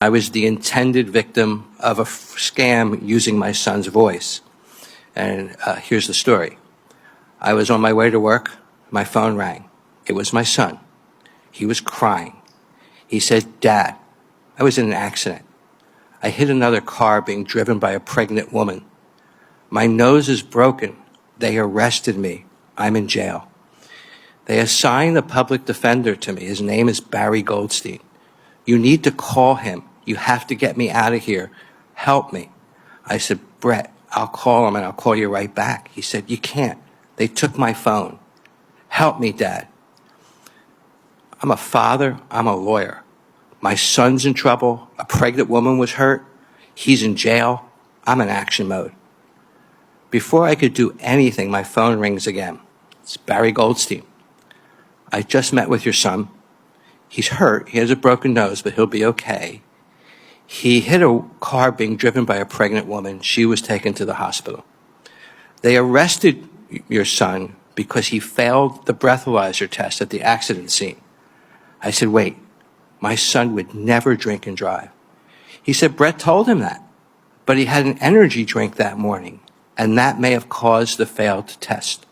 I was the intended victim of a scam using my son's voice. And here's the story. I was on my way to work. My phone rang. It was my son. He was crying. He said, "Dad, I was in an accident. I hit another car being driven by a pregnant woman. My nose is broken. They arrested me. I'm in jail. They assigned a public defender to me. His name is Barry Goldstein. You need to call him. You have to get me out of here. Help me." I said, "Brett, I'll call him and I'll call you right back." He said, "You can't. They took my phone. Help me, Dad." I'm a father. I'm a lawyer. My son's in trouble. A pregnant woman was hurt. He's in jail. I'm in action mode. Before I could do anything, my phone rings again. It's Barry Goldstein. "I just met with your son. He's hurt. He has a broken nose, but he'll be okay. He hit a car being driven by a pregnant woman. She was taken to the hospital. They arrested your son because he failed the breathalyzer test at the accident scene." I said, "Wait, my son would never drink and drive." He said, "Brett told him that, but he had an energy drink that morning, and that may have caused the failed test."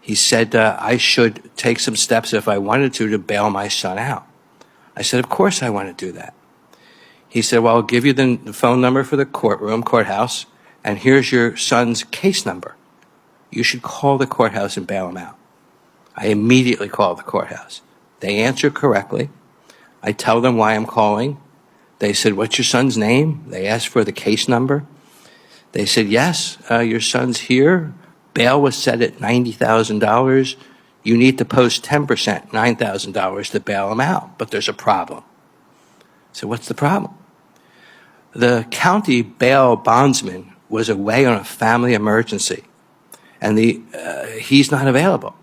He said I should take some steps if I wanted to bail my son out. I said, "Of course I want to do that." He said, "Well, I'll give you the phone number for the courthouse, and here's your son's case number. You should call the courthouse and bail him out." I immediately called the courthouse. They answered correctly. I tell them why I'm calling. They said, "What's your son's name?" They asked for the case number. They said, "Yes, your son's here. Bail was set at $90,000. You need to post 10%, $9,000 to bail him out, but there's a problem." So what's the problem? The county bail bondsman was away on a family emergency, and he's not available.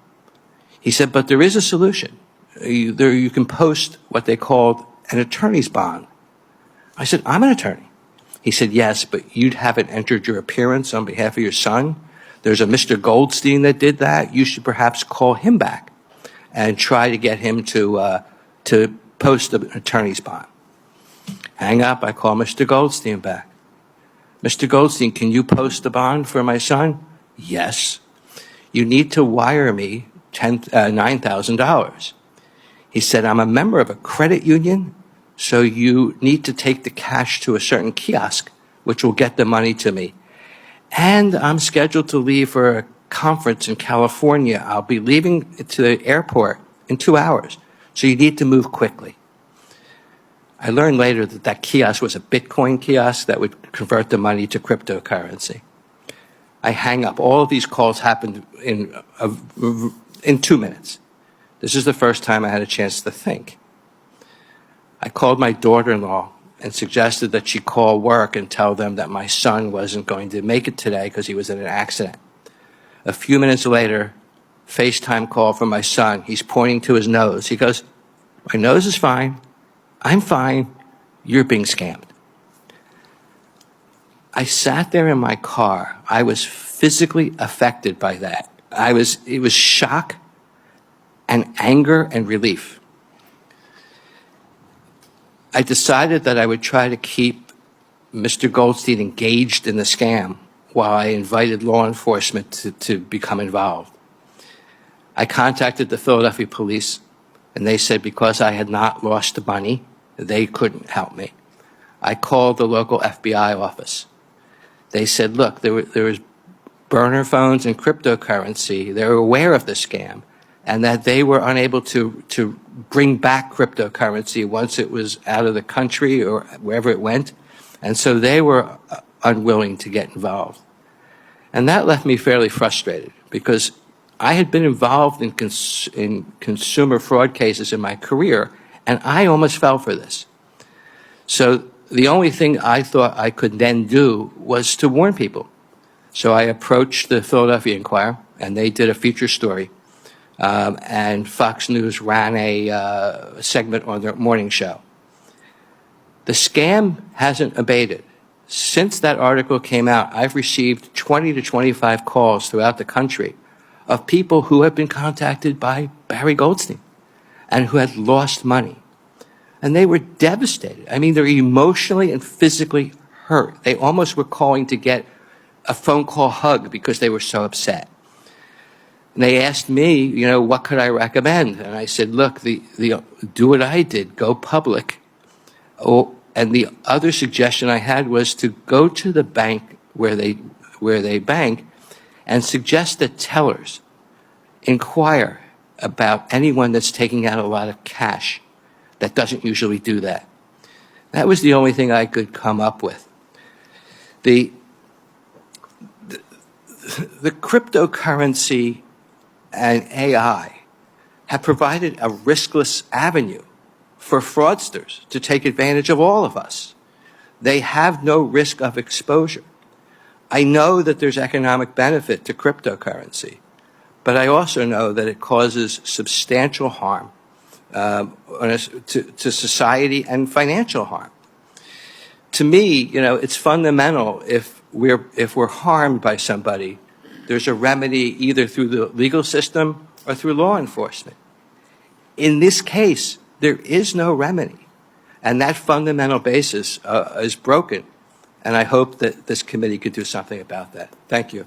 He said, "But there is a solution. You can post what they called an attorney's bond." I said, "I'm an attorney." He said, "Yes, but you haven't entered your appearance on behalf of your son. There's a Mr. Goldstein that did that. You should perhaps call him back and try to get him to post an attorney's bond." Hang up, I call Mr. Goldstein back. "Mr. Goldstein, can you post a bond for my son?" "Yes." "You need to wire me $9,000. He said, "I'm a member of a credit union, so you need to take the cash to a certain kiosk, which will get the money to me. And I'm scheduled to leave for a conference in California. I'll be leaving to the airport in 2 hours, so you need to move quickly." I learned later that that kiosk was a Bitcoin kiosk that would convert the money to cryptocurrency. I hang up. All of these calls happened in 2 minutes. This is the first time I had a chance to think. I called my daughter-in-law and suggested that she call work and tell them that my son wasn't going to make it today because he was in an accident. A few minutes later, FaceTime call from my son. He's pointing to his nose. He goes, "My nose is fine. I'm fine. You're being scammed." I sat there in my car. I was physically affected by that. It was shock and anger and relief. I decided that I would try to keep Mr. Goldstein engaged in the scam while I invited law enforcement to become involved. I contacted the Philadelphia police, and they said because I had not lost the money, they couldn't help me. I called the local FBI office. They said, "Look, there was burner phones and cryptocurrency. They were aware of the scam, and that they were unable to bring back cryptocurrency once it was out of the country or wherever it went. And so they were unwilling to get involved." And that left me fairly frustrated because I had been involved in consumer fraud cases in my career, and I almost fell for this. So the only thing I thought I could then do was to warn people. So I approached the Philadelphia Inquirer, and they did a feature story. And Fox News ran a segment on their morning show. The scam hasn't abated. Since that article came out, I've received 20 to 25 calls throughout the country of people who have been contacted by Barry Goldstein and who had lost money. And they were devastated. I mean, they're emotionally and physically hurt. They almost were calling to get a phone call hug because they were so upset. And they asked me, you know, what could I recommend? And I said, look, do what I did, go public. Oh, and the other suggestion I had was to go to the bank where they bank and suggest that tellers inquire about anyone that's taking out a lot of cash that doesn't usually do that. That was the only thing I could come up with. The cryptocurrency and AI have provided a riskless avenue for fraudsters to take advantage of all of us. They have no risk of exposure. I know that there's economic benefit to cryptocurrency, but I also know that it causes substantial harm to society and financial harm. To me, you know, it's fundamental if we're harmed by somebody, there's a remedy either through the legal system or through law enforcement. In this case, there is no remedy, and that fundamental basis is broken, and I hope that this committee could do something about that. Thank you.